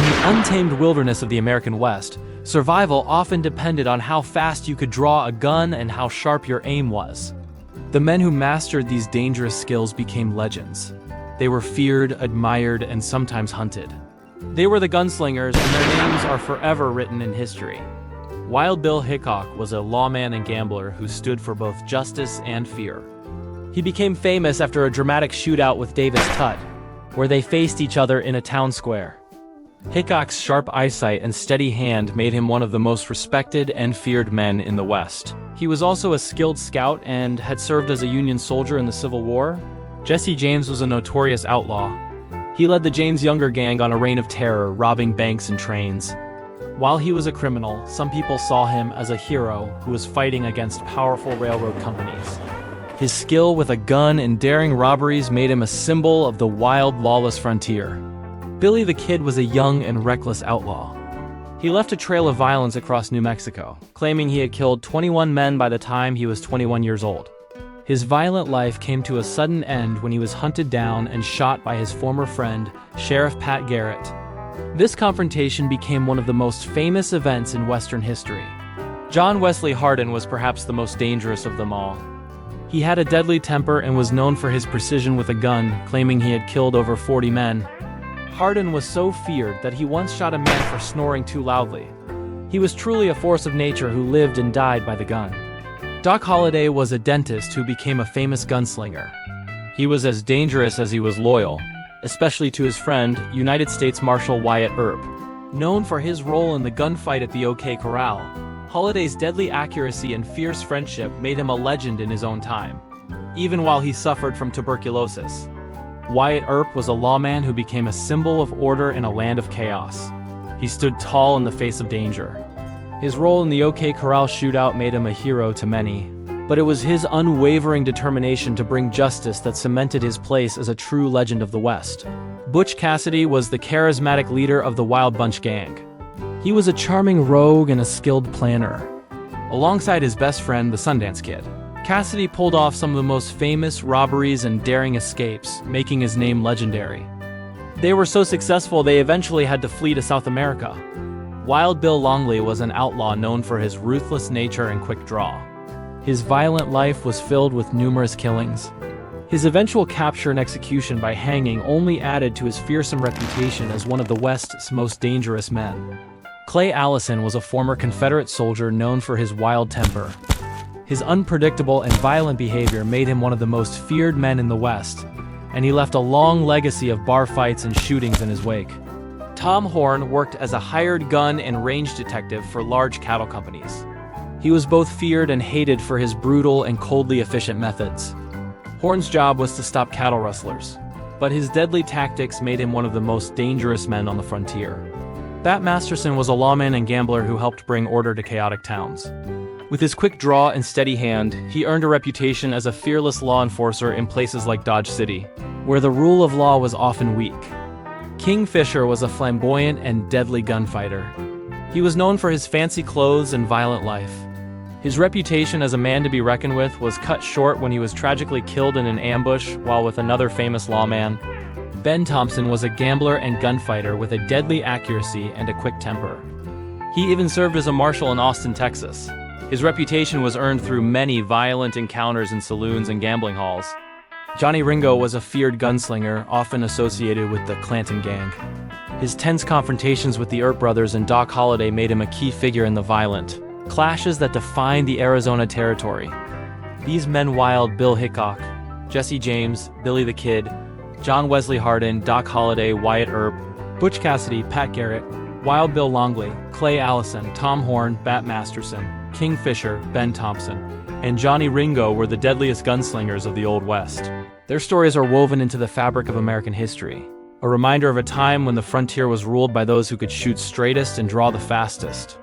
the untamed wilderness of the American West, survival often depended on how fast you could draw a gun and how sharp your aim was. The men who mastered these dangerous skills became legends. They were feared, admired, and sometimes hunted. They were the Gunslingers, and their names are forever written in history. Wild Bill Hickok was a lawman and gambler who stood for both justice and fear. He became famous after a dramatic shootout with Davis Tutt, where they faced each other in a town square. Hickok's sharp eyesight and steady hand made him one of the most respected and feared men in the West. He was also a skilled scout and had served as a Union soldier in the Civil War. Jesse James was a notorious outlaw. He led the James Younger gang on a reign of terror, robbing banks and trains. While he was a criminal, some people saw him as a hero who was fighting against powerful railroad companies. His skill with a gun and daring robberies made him a symbol of the wild, lawless frontier. Billy the Kid was a young and reckless outlaw. He left a trail of violence across New Mexico, claiming he had killed 21 men by the time he was 21 years old. His violent life came to a sudden end when he was hunted down and shot by his former friend, Sheriff Pat Garrett. This confrontation became one of the most famous events in Western history. John Wesley Hardin was perhaps the most dangerous of them all. He had a deadly temper and was known for his precision with a gun, claiming he had killed over 40 men. Hardin was so feared that he once shot a man for snoring too loudly. He was truly a force of nature who lived and died by the gun. Doc Holliday was a dentist who became a famous gunslinger. He was as dangerous as he was loyal, especially to his friend, United States Marshal Wyatt Earp. Known for his role in the gunfight at the OK Corral, Holliday's deadly accuracy and fierce friendship made him a legend in his own time, even while he suffered from tuberculosis. Wyatt Earp was a lawman who became a symbol of order in a land of chaos. He stood tall in the face of danger. His role in the OK Corral shootout made him a hero to many, but it was his unwavering determination to bring justice that cemented his place as a true legend of the West. Butch Cassidy was the charismatic leader of the Wild Bunch gang. He was a charming rogue and a skilled planner. Alongside his best friend, the Sundance Kid, Cassidy pulled off some of the most famous robberies and daring escapes, making his name legendary. They were so successful they eventually had to flee to South America. Wild Bill Longley was an outlaw known for his ruthless nature and quick draw. His violent life was filled with numerous killings. His eventual capture and execution by hanging only added to his fearsome reputation as one of the West's most dangerous men. Clay Allison was a former Confederate soldier known for his wild temper. His unpredictable and violent behavior made him one of the most feared men in the West, and he left a long legacy of bar fights and shootings in his wake. Tom Horn worked as a hired gun and range detective for large cattle companies. He was both feared and hated for his brutal and coldly efficient methods. Horn's job was to stop cattle rustlers, but his deadly tactics made him one of the most dangerous men on the frontier. Bat Masterson was a lawman and gambler who helped bring order to chaotic towns. With his quick draw and steady hand, he earned a reputation as a fearless law enforcer in places like Dodge City, where the rule of law was often weak. King Fisher was a flamboyant and deadly gunfighter. He was known for his fancy clothes and violent life. His reputation as a man to be reckoned with was cut short when he was tragically killed in an ambush while with another famous lawman. Ben Thompson was a gambler and gunfighter with a deadly accuracy and a quick temper. He even served as a marshal in Austin, Texas. His reputation was earned through many violent encounters in saloons and gambling halls. Johnny Ringo was a feared gunslinger, often associated with the Clanton gang. His tense confrontations with the Earp brothers and Doc Holliday made him a key figure in the violent clashes that defined the Arizona Territory. These men, Wild Bill Hickok, Jesse James, Billy the Kid, John Wesley Hardin, Doc Holliday, Wyatt Earp, Butch Cassidy, Pat Garrett, Wild Bill Longley, Clay Allison, Tom Horn, Bat Masterson, King Fisher, Ben Thompson, and Johnny Ringo were the deadliest gunslingers of the Old West. Their stories are woven into the fabric of American history, a reminder of a time when the frontier was ruled by those who could shoot straightest and draw the fastest.